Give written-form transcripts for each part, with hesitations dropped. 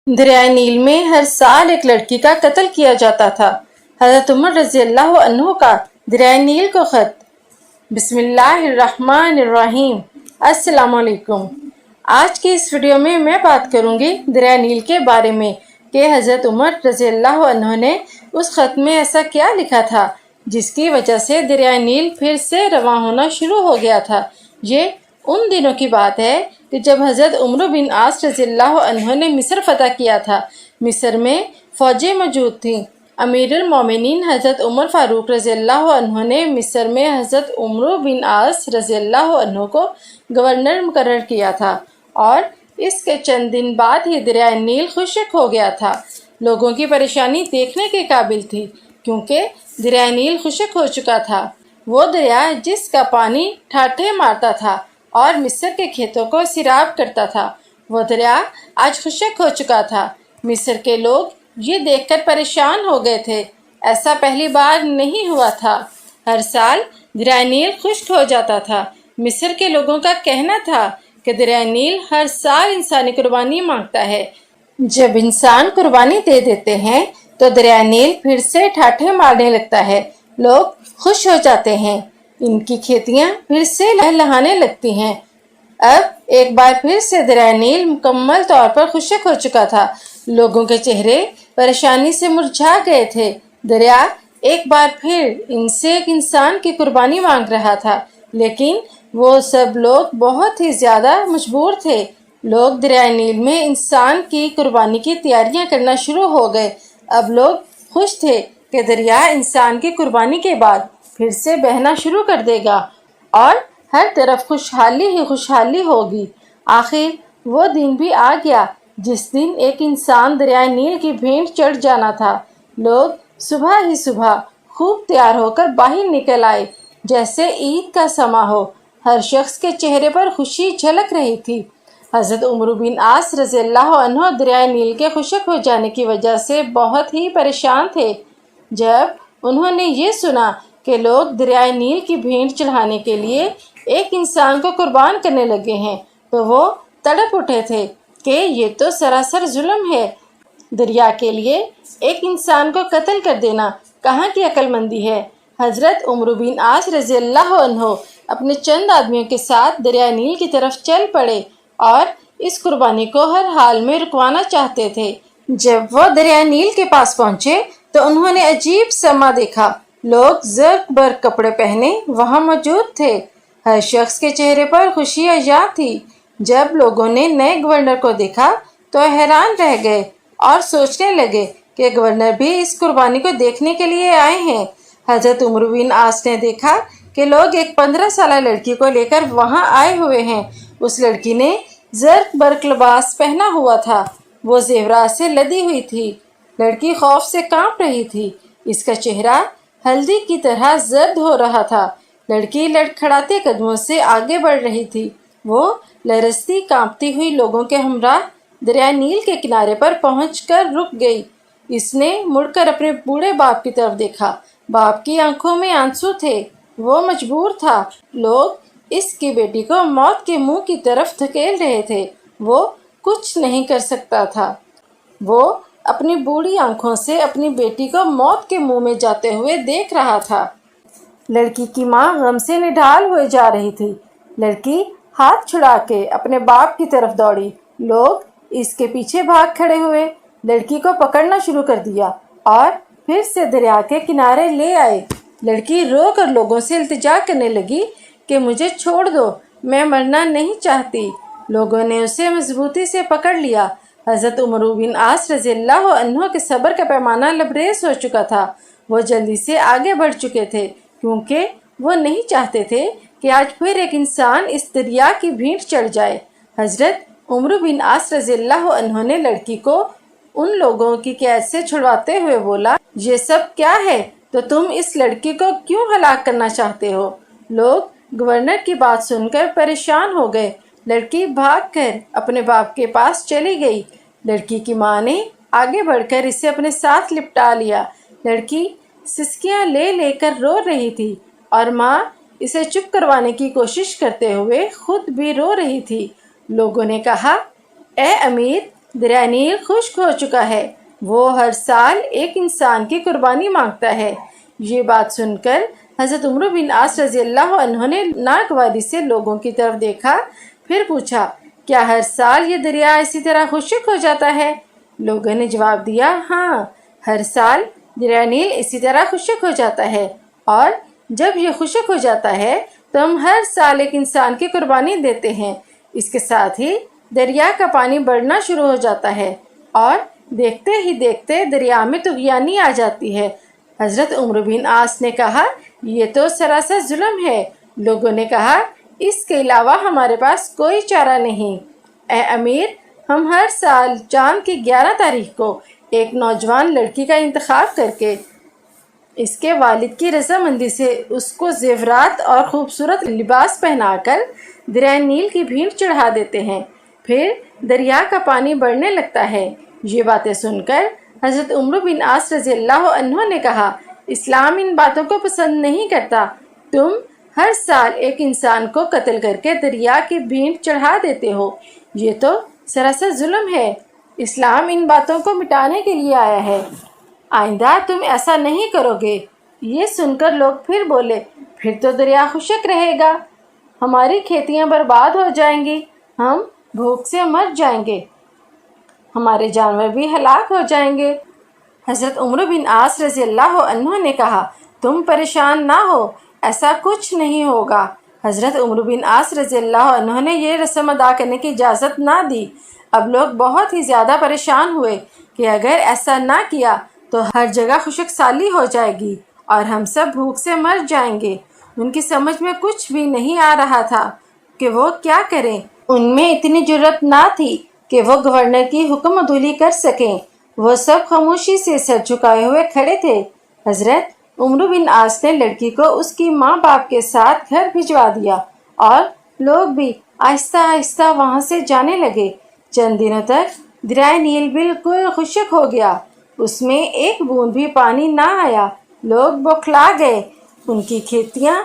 دریائے نیل میں ہر سال ایک لڑکی کا قتل کیا جاتا تھا۔ حضرت عمر رضی اللہ عنہ کا دریائے نیل کو خط۔ بسم اللہ الرحمن الرحیم۔ السلام علیکم۔ آج کی اس ویڈیو میں بات کروں گی دریائے نیل کے بارے میں کہ حضرت عمر رضی اللہ عنہ نے اس خط میں ایسا کیا لکھا تھا جس کی وجہ سے دریائے نیل پھر سے رواں ہونا شروع ہو گیا تھا۔ یہ ان دنوں کی بات ہے کہ جب حضرت عمرو بن عاص رضی اللہ عنہ نے مصر فتح کیا تھا۔ مصر میں فوجیں موجود تھیں۔ امیر المومنین حضرت عمر فاروق رضی اللہ عنہ نے مصر میں حضرت عمرو بن عاص رضی اللہ عنہ کو گورنر مقرر کیا تھا اور اس کے چند دن بعد ہی دریائے نیل خشک ہو گیا تھا۔ لوگوں کی پریشانی دیکھنے کے قابل تھی کیونکہ دریائے نیل خشک ہو چکا تھا۔ وہ دریا جس کا پانی ٹھاٹھے مارتا تھا اور مصر کے کھیتوں کو سیراب کرتا تھا، وہ دریا آج خشک ہو چکا تھا۔ مصر کے لوگ یہ دیکھ کر پریشان ہو گئے تھے۔ ایسا پہلی بار نہیں ہوا تھا۔ ہر سال دریائے نیل خشک ہو جاتا تھا۔ مصر کے لوگوں کا کہنا تھا کہ دریائے نیل ہر سال انسانی قربانی مانگتا ہے۔ جب انسان قربانی دے دیتے ہیں تو دریائے نیل پھر سے ٹھاٹھے مارنے لگتا ہے، لوگ خوش ہو جاتے ہیں، ان کی کھیتیاں پھر سے لہلہانے لگتی ہیں۔ اب ایک بار پھر سے دریائے نیل مکمل طور پر خشک ہو چکا تھا۔ لوگوں کے چہرے پریشانی سے مرجھا گئے تھے۔ دریا ایک بار پھر ان سے ایک انسان کی قربانی مانگ رہا تھا، لیکن وہ سب لوگ بہت ہی زیادہ مجبور تھے۔ لوگ دریائے نیل میں انسان کی قربانی کی تیاریاں کرنا شروع ہو گئے۔ اب لوگ خوش تھے کہ دریا انسان کی قربانی کے بعد پھر سے بہنا شروع کر دے گا اور ہر طرف خوشحالی ہی خوشحالی ہوگی۔ آخر وہ دن بھی آ گیا جس دن ایک انسان دریائے نیل کی بھینٹ چڑھ جانا تھا۔ لوگ صبح ہی صبح خوب تیار ہو کر باہر نکل آئے جیسے عید کا سماں ہو۔ ہر شخص کے چہرے پر خوشی جھلک رہی تھی۔ حضرت عمرو بن عاص رضی اللہ عنہ دریائے نیل کے خشک ہو جانے کی وجہ سے بہت ہی پریشان تھے۔ جب انہوں نے یہ سنا کہ لوگ دریائے نیل کی بھینٹ چڑھانے کے لیے ایک انسان کو قربان کرنے لگے ہیں تو وہ تڑپ اٹھے تھے کہ یہ تو سراسر ظلم ہے۔ دریا کے لیے ایک انسان کو قتل کر دینا کہاں کی عقل مندی ہے۔ حضرت عمرو بن عاص رضی اللہ عنہ اپنے چند آدمیوں کے ساتھ دریائے نیل کی طرف چل پڑے اور اس قربانی کو ہر حال میں رکوانا چاہتے تھے۔ جب وہ دریائے نیل کے پاس پہنچے تو انہوں نے عجیب سما دیکھا۔ لوگ زرق برق کپڑے پہنے وہاں موجود تھے۔ ہر شخص کے چہرے پر خوشی عیاں تھی۔ جب لوگوں نے نئے گورنر کو دیکھا تو حیران رہ گئے اور سوچنے لگے کہ گورنر بھی اس قربانی کو دیکھنے کے لیے آئے ہیں۔ حضرت عمرو بن عاص نے دیکھا کہ لوگ ایک 15 سالہ لڑکی کو لے کر وہاں آئے ہوئے ہیں۔ اس لڑکی نے زرق برق لباس پہنا ہوا تھا، وہ زیورات سے لدی ہوئی تھی۔ لڑکی خوف سے کانپ رہی تھی، اس کا چہرہ ہلدی کی طرح زرد ہو رہا تھا۔ لڑکی لڑکھڑاتے قدموں سے آگے بڑھ رہی تھی۔ وہ لرزتی کانپتی ہوئی لوگوں کے ہمراہ دریائے نیل کے کنارے پر پہنچ کر رک گئی۔ اس نے مڑ کر اپنے بوڑھے باپ کی طرف دیکھا۔ باپ کی آنکھوں میں آنسو تھے، وہ مجبور تھا۔ لوگ اس کی بیٹی کو موت کے منہ کی طرف دھکیل رہے تھے، وہ کچھ نہیں کر سکتا تھا۔ وہ اپنی بوڑھی آنکھوں سے اپنی بیٹی کو موت کے منہ میں جاتے ہوئے دیکھ رہا تھا۔ لڑکی کی ماں غم سے نڈھال ہوئے جا رہی تھی۔ لڑکی ہاتھ چھڑا کے اپنے باپ کی طرف دوڑی۔ لوگ اس کے پیچھے بھاگ کھڑے ہوئے، لڑکی کو پکڑنا شروع کر دیا اور پھر سے دریا کے کنارے لے آئے۔ لڑکی رو کر لوگوں سے التجا کرنے لگی کہ مجھے چھوڑ دو، میں مرنا نہیں چاہتی۔ لوگوں نے اسے مضبوطی سے پکڑ لیا۔ حضرت عمرو بن عاص رضی اللہ عنہ کے صبر کا پیمانہ لبریز ہو چکا تھا۔ وہ جلدی سے آگے بڑھ چکے تھے کیونکہ وہ نہیں چاہتے تھے کہ آج پھر ایک انسان اس دریا کی بھینٹ چڑھ جائے۔ حضرت عمرو بن عاص رضی اللہ عنہ نے لڑکی کو ان لوگوں کی قید سے چھڑواتے ہوئے بولا، یہ سب کیا ہے؟ تو تم اس لڑکی کو کیوں ہلاک کرنا چاہتے ہو؟ لوگ گورنر کی بات سن کر پریشان ہو گئے۔ لڑکی بھاگ کر اپنے باپ کے پاس چلی گئی۔ لڑکی کی ماں نے آگے بڑھ کر اسے اپنے ساتھ لپٹا لیا۔ لڑکی سسکیاں لے لے کر رو رہی تھی اور ماں اسے چپ کروانے کی کوشش کرتے ہوئے خود بھی رو رہی تھی۔ لوگوں نے کہا، اے امیر، دریا نیل خشک ہو چکا ہے، وہ ہر سال ایک انسان کی قربانی مانگتا ہے۔ یہ بات سن کر حضرت عمرو بن عاص رضی اللہ عنہ نے ناگواری سے لوگوں کی طرف دیکھا، پھر پوچھا، کیا ہر سال یہ دریا اسی طرح خشک ہو جاتا ہے؟ لوگوں نے جواب دیا، ہاں، ہر سال دریا نیل اسی طرح خشک ہو جاتا ہے، اور جب یہ خشک ہو جاتا ہے تو ہم ہر سال ایک انسان کی قربانی دیتے ہیں۔ اس کے ساتھ ہی دریا کا پانی بڑھنا شروع ہو جاتا ہے اور دیکھتے ہی دیکھتے دریا میں طغیانی آ جاتی ہے۔ حضرت عمرو بن عاص نے کہا، یہ تو سراسر ظلم ہے۔ لوگوں نے کہا، اس کے علاوہ ہمارے پاس کوئی چارہ نہیں۔ اے امیر، ہم ہر سال چاند کی 11 تاریخ کو ایک نوجوان لڑکی کا انتخاب کر کے اس کے والد کی رضامندی سے اس کو زیورات اور خوبصورت لباس پہنا کر دریا نیل کی بھینٹ چڑھا دیتے ہیں، پھر دریا کا پانی بڑھنے لگتا ہے۔ یہ باتیں سن کر حضرت عمرو بن عاص رضی اللہ عنہ نے کہا، اسلام ان باتوں کو پسند نہیں کرتا۔ تم ہر سال ایک انسان کو قتل کر کے دریا کی بھینٹ چڑھا دیتے ہو، یہ تو سراسر ظلم ہے۔ اسلام ان باتوں کو مٹانے کے لیے آیا ہے، آئندہ تم ایسا نہیں کرو گے۔ یہ سن کر لوگ پھر بولے، پھر تو دریا خشک رہے گا، ہماری کھیتیاں برباد ہو جائیں گی، ہم بھوک سے مر جائیں گے، ہمارے جانور بھی ہلاک ہو جائیں گے۔ حضرت عمرو بن عاص رضی اللہ عنہ نے کہا، تم پریشان نہ ہو، ایسا کچھ نہیں ہوگا۔ حضرت عمرو بن عاص رضی اللہ عنہ نے یہ رسم ادا کرنے کی اجازت نہ دی۔ اب لوگ بہت ہی زیادہ پریشان ہوئے کہ اگر ایسا نہ کیا تو ہر جگہ خشک سالی ہو جائے گی اور ہم سب بھوک سے مر جائیں گے۔ ان کی سمجھ میں کچھ بھی نہیں آ رہا تھا کہ وہ کیا کریں۔ ان میں اتنی جرأت نہ تھی کہ وہ گورنر کی حکم عدولی کر سکیں۔ وہ سب خاموشی سے سر جھکائے ہوئے کھڑے تھے۔ حضرت عمرو بن عاص نے لڑکی کو اس کی ماں باپ کے ساتھ گھر بھجوا دیا اور لوگ بھی آہستہ آہستہ وہاں سے جانے لگے۔ چند دنوں تک دریا نیل بالکل خشک ہو گیا، اس میں ایک بوند بھی پانی نہ آیا۔ لوگ بوکھلا گئے، ان کی کھیتیاں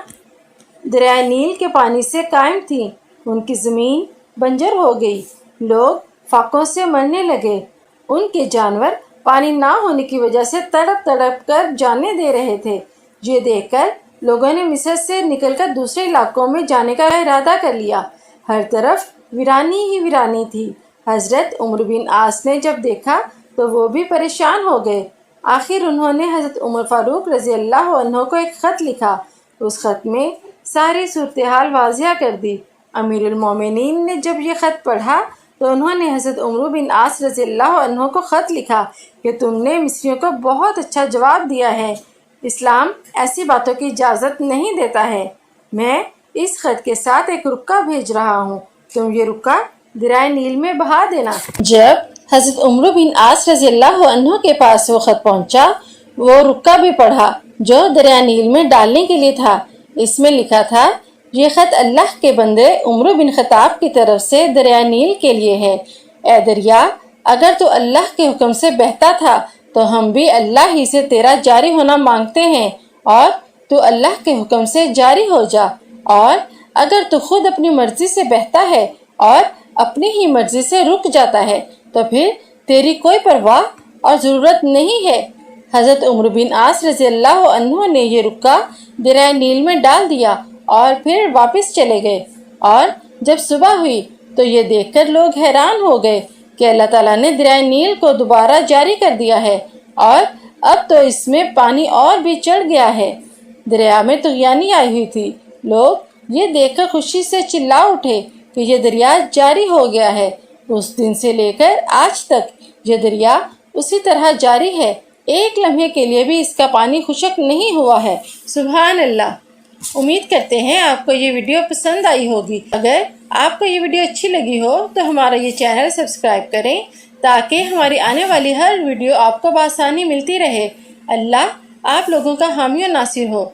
دریا نیل کے پانی سے قائم تھیں، ان کی زمین بنجر ہو گئی، لوگ فاقوں سے مرنے لگے، ان کے جانور پانی نہ ہونے کی وجہ سے تڑپ تڑپ کر جانیں دے رہے تھے۔ یہ دیکھ کر لوگوں نے مصر سے نکل کر دوسرے علاقوں میں جانے کا ارادہ کر لیا۔ ہر طرف ویرانی ہی ویرانی تھی۔ حضرت عمرو بن عاص نے جب دیکھا تو وہ بھی پریشان ہو گئے۔ آخر انہوں نے حضرت عمر فاروق رضی اللہ عنہ کو ایک خط لکھا۔ اس خط میں ساری صورتحال واضح کر دی۔ امیر المومنین نے جب یہ خط پڑھا تو انہوں نے حضرت عمرو بن عاص رضی اللہ عنہ کو خط لکھا کہ تم نے مصریوں کو بہت اچھا جواب دیا ہے، اسلام ایسی باتوں کی اجازت نہیں دیتا ہے۔ میں اس خط کے ساتھ ایک رکا بھیج رہا ہوں، تم یہ رکا دریا نیل میں بہا دینا۔ جب حضرت عمرو بن عاص رضی اللہ عنہ کے پاس وہ خط پہنچا، وہ رکا بھی پڑھا جو دریا نیل میں ڈالنے کے لیے تھا۔ اس میں لکھا تھا، یہ خط اللہ کے بندے عمرو بن خطاب کی طرف سے دریا نیل کے لیے ہے۔ اے دریا، اگر تو اللہ کے حکم سے بہتا تھا تو ہم بھی اللہ ہی سے تیرا جاری ہونا مانگتے ہیں، اور تو اللہ کے حکم سے جاری ہو جا، اور اگر تو خود اپنی مرضی سے بہتا ہے اور اپنی ہی مرضی سے رک جاتا ہے تو پھر تیری کوئی پرواہ اور ضرورت نہیں ہے۔ حضرت عمرو بن عاص رضی اللہ عنہ نے یہ رکا دریا نیل میں ڈال دیا اور پھر واپس چلے گئے، اور جب صبح ہوئی تو یہ دیکھ کر لوگ حیران ہو گئے کہ اللہ تعالیٰ نے دریا نیل کو دوبارہ جاری کر دیا ہے، اور اب تو اس میں پانی اور بھی چڑھ گیا ہے۔ دریا میں طغیانی آئی ہوئی تھی۔ لوگ یہ دیکھ کر خوشی سے چلا اٹھے کہ یہ دریا جاری ہو گیا ہے۔ اس دن سے لے کر آج تک یہ دریا اسی طرح جاری ہے، ایک لمحے کے لیے بھی اس کا پانی خشک نہیں ہوا ہے۔ سبحان اللہ۔ امید کرتے ہیں آپ کو یہ ویڈیو پسند آئی ہوگی۔ اگر آپ کو یہ ویڈیو اچھی لگی ہو تو ہمارا یہ چینل سبسکرائب کریں تاکہ ہماری آنے والی ہر ویڈیو آپ کو بآسانی ملتی رہے۔ اللہ آپ لوگوں کا حامی و ناصر ہو۔